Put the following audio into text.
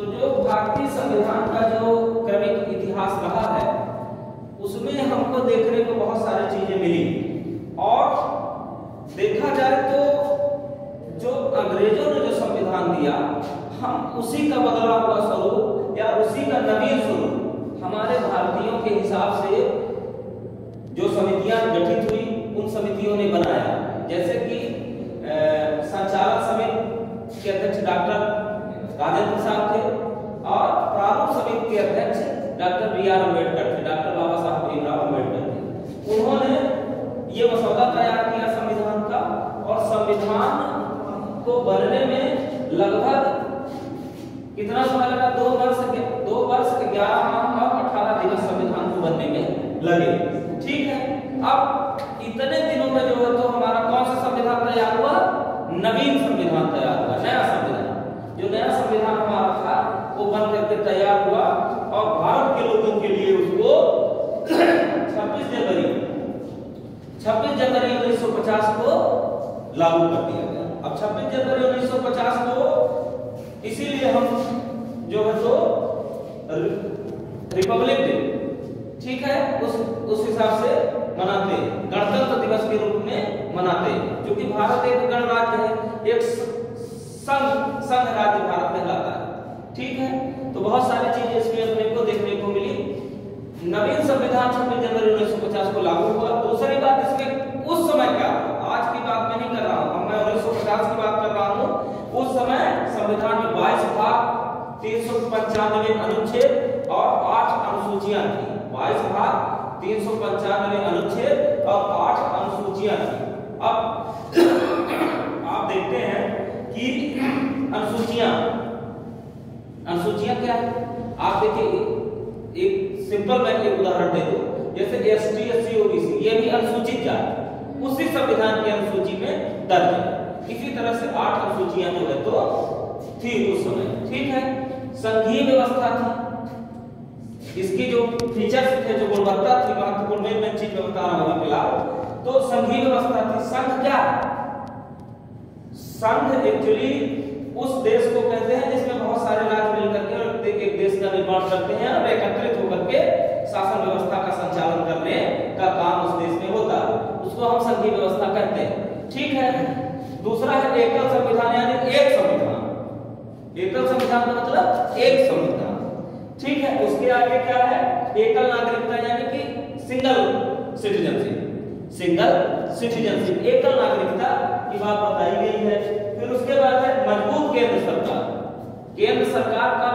तो जो भारतीय संविधान का जो क्रमिक इतिहास रहा है उसमें हमको देखने को बहुत सारी चीजें मिली, और देखा जाए तो जो अंग्रेजों ने जो संविधान दिया हम उसी का बदला हुआ स्वरूप या उसी का नवीन स्वरूप हमारे भारतीयों के हिसाब से जो समितियां गठित हुई उन समितियों ने बनाया। जैसे कि संचालन समिति के अध्यक्ष डॉक्टर राजेंद्र प्रसाद थे और प्रारूप समिति के अध्यक्ष डॉक्टर B.R. अम्बेडकर थे, डॉक्टर बाबा साहब भीमराव अम्बेडकर थे। उन्होंने ये मसौदा तैयार किया संविधान का, और संविधान को बनने में लगभग कितना समय लगा? 2 वर्ष 11 माह और 18 दिवस संविधान को बनने में लगे। ठीक है, अब इतने दिनों में जो है तो हमारा कौन सा संविधान तैयार हुआ? नवीन संविधान तैयार हुआ, नया संविधान। जो नया संविधान हमारा था वो बन करके तैयार हुआ, और भारत के लोगों के लिए उसको 26 जनवरी 1950 को लागू कर दिया गया। अब 26 जनवरी 1950 को इसीलिए हम जो है तो रिपब्लिक डे, ठीक है, उस हिसाब से मनाते हैं, गणतंत्र दिवस के रूप में मनाते हैं, क्योंकि भारत एक गणराज्य है, एक संघ राज्य भारत कहलाता है। ठीक है, तो बहुत सारी चीजें इसमें अपने को देखने को मिली। नवीन संविधान 26 जनवरी 1950 को लागू हुआ। दूसरी बात, इसमें उस समय क्या था, आज की बात मैं नहीं कर रहा हूं, मैं 1950 की बात कर रहा हूं। उस समय संविधान में 22 भाग, 395 अनुच्छेद और 8 अनुसूचियां थी। 22 भाग, 395 अनुच्छेद और 8 अनुसूचियां थी। अब आप देखते हैं कि अनुसूचियां क्या है? आप देखिए, एक सिंपल मैं एक उदाहरण दे दूं, जैसे ST SC OBC ये भी अनुसूचित जाति उसी संविधान की अनुसूची में दर्ज है। इसी तरह से 8 अनुसूचियां जो है तो थी उस समय। ठीक है, संघीय व्यवस्था थी, इसकी जो फीचर्स थे, जो गुणवत्ता थी, महत्वपूर्ण मैं चीज बता रहा हूं फिलहाल। तो संघीय व्यवस्था थी। संघ क्या? संघ एक्चुअली उस देश को कहते हैं जिसमें बहुत सारे राज्य मिलकर के एक देश का निर्माण करते हैं और एकत्रित होकर के शासन व्यवस्था का संचालन करने का काम उस देश में होता है, उसको हम संघीय व्यवस्था कहते हैं। ठीक है, दूसरा है एकल संविधान, यानी एक संविधान। एकल संविधान का मतलब एक संविधान। ठीक है, उसके आगे क्या है? एकल नागरिकता, यानी कि सिंगल सिटीजनशिप, एकल नागरिकता की बात बताई गई है। फिर उसके बाद है मजबूत केंद्र सरकार। केंद्र सरकार का